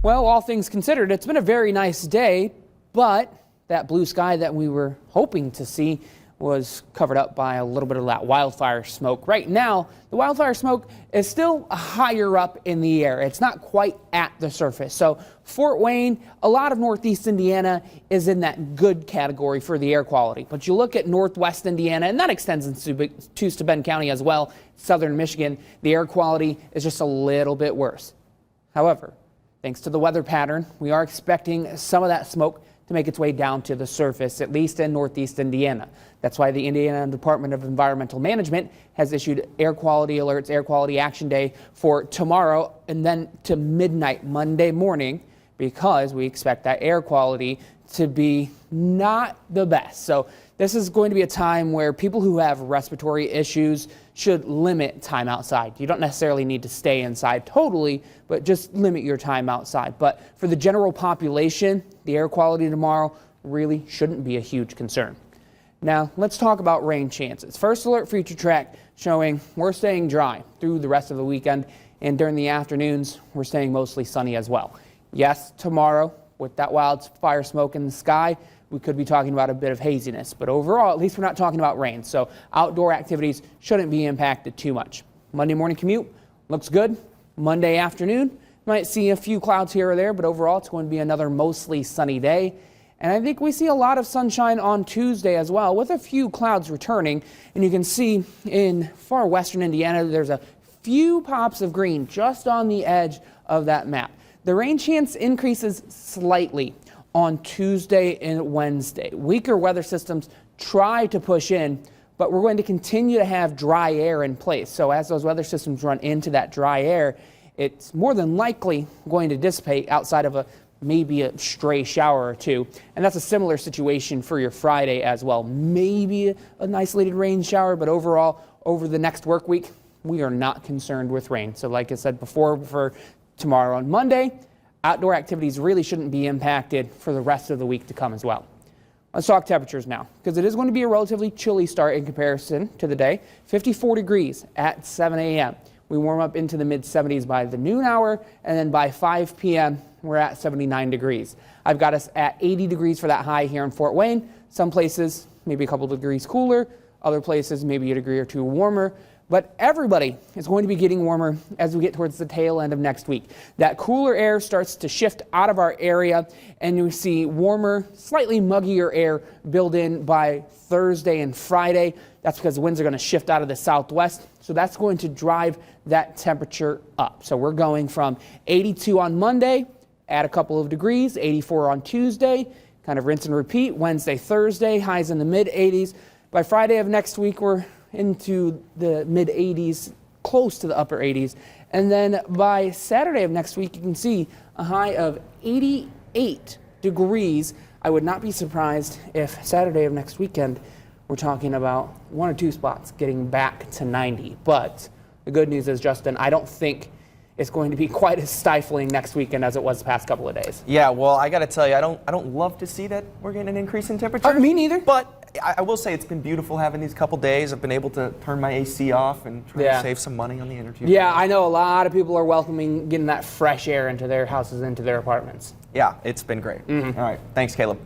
Well, all things considered, it's been a very nice day, but that blue sky that we were hoping to see was covered up by a little bit of that wildfire smoke. Right now, the wildfire smoke is still higher up in the air. It's not quite at the surface. So Fort Wayne, a lot of northeast Indiana is in that good category for the air quality. But you look at northwest Indiana, and that extends into Steuben County as well, southern Michigan, the air quality is just a little bit worse. However, thanks to the weather pattern, we are expecting some of that smoke to make its way down to the surface, at least in northeast Indiana. That's why the Indiana Department of Environmental Management has issued air quality alerts, air quality action day for tomorrow and then to midnight Monday morning, because we expect that air quality to be not the best. So this is going to be a time where people who have respiratory issues should limit time outside. You don't necessarily need to stay inside totally, but just limit your time outside. But for the general population, the air quality tomorrow really shouldn't be a huge concern. Now, let's talk about rain chances. First alert future track showing we're staying dry through the rest of the weekend, and during the afternoons, we're staying mostly sunny as well. Yes, tomorrow, with that wildfire smoke in the sky, we could be talking about a bit of haziness, but overall, at least we're not talking about rain, so outdoor activities shouldn't be impacted too much. Monday morning commute looks good. Monday afternoon, might see a few clouds here or there, but overall, it's going to be another mostly sunny day. And I think we see a lot of sunshine on Tuesday as well, with a few clouds returning. And you can see in far western Indiana, there's a few pops of green just on the edge of that map. The rain chance increases slightly on Tuesday and Wednesday. Weaker weather systems try to push in, but we're going to continue to have dry air in place. So as those weather systems run into that dry air, it's more than likely going to dissipate outside of maybe a stray shower or two. And that's a similar situation for your Friday as well. Maybe an isolated rain shower, but overall, over the next work week, we are not concerned with rain. So like I said before, for tomorrow and Monday, outdoor activities really shouldn't be impacted for the rest of the week to come as well. Let's talk temperatures now, because it is going to be a relatively chilly start in comparison to the day. 54 degrees at 7 a.m. We warm up into the mid-70s by the noon hour, and then by 5 p.m., we're at 79 degrees. I've got us at 80 degrees for that high here in Fort Wayne. Some places maybe a couple degrees cooler, other places maybe a degree or two warmer. But everybody is going to be getting warmer as we get towards the tail end of next week. That cooler air starts to shift out of our area, and you see warmer, slightly muggier air build in by Thursday and Friday. That's because the winds are going to shift out of the southwest, so that's going to drive that temperature up. So we're going from 82 on Monday, add a couple of degrees, 84 on Tuesday, kind of rinse and repeat. Wednesday, Thursday, highs in the mid-80s. By Friday of next week, we're into the mid-80s, close to the upper 80s. And then by Saturday of next week, you can see a high of 88 degrees. I would not be surprised if Saturday of next weekend, we're talking about one or two spots getting back to 90. But the good news is, Justin, I don't think it's going to be quite as stifling next weekend as it was the past couple of days. Yeah, well, I got to tell you, I don't love to see that we're getting an increase in temperature. Me neither. But I will say it's been beautiful having these couple days. I've been able to turn my AC off and try to save some money on the energy. Yeah, I know a lot of people are welcoming getting that fresh air into their houses, into their apartments. Yeah, it's been great. All right, thanks, Caleb.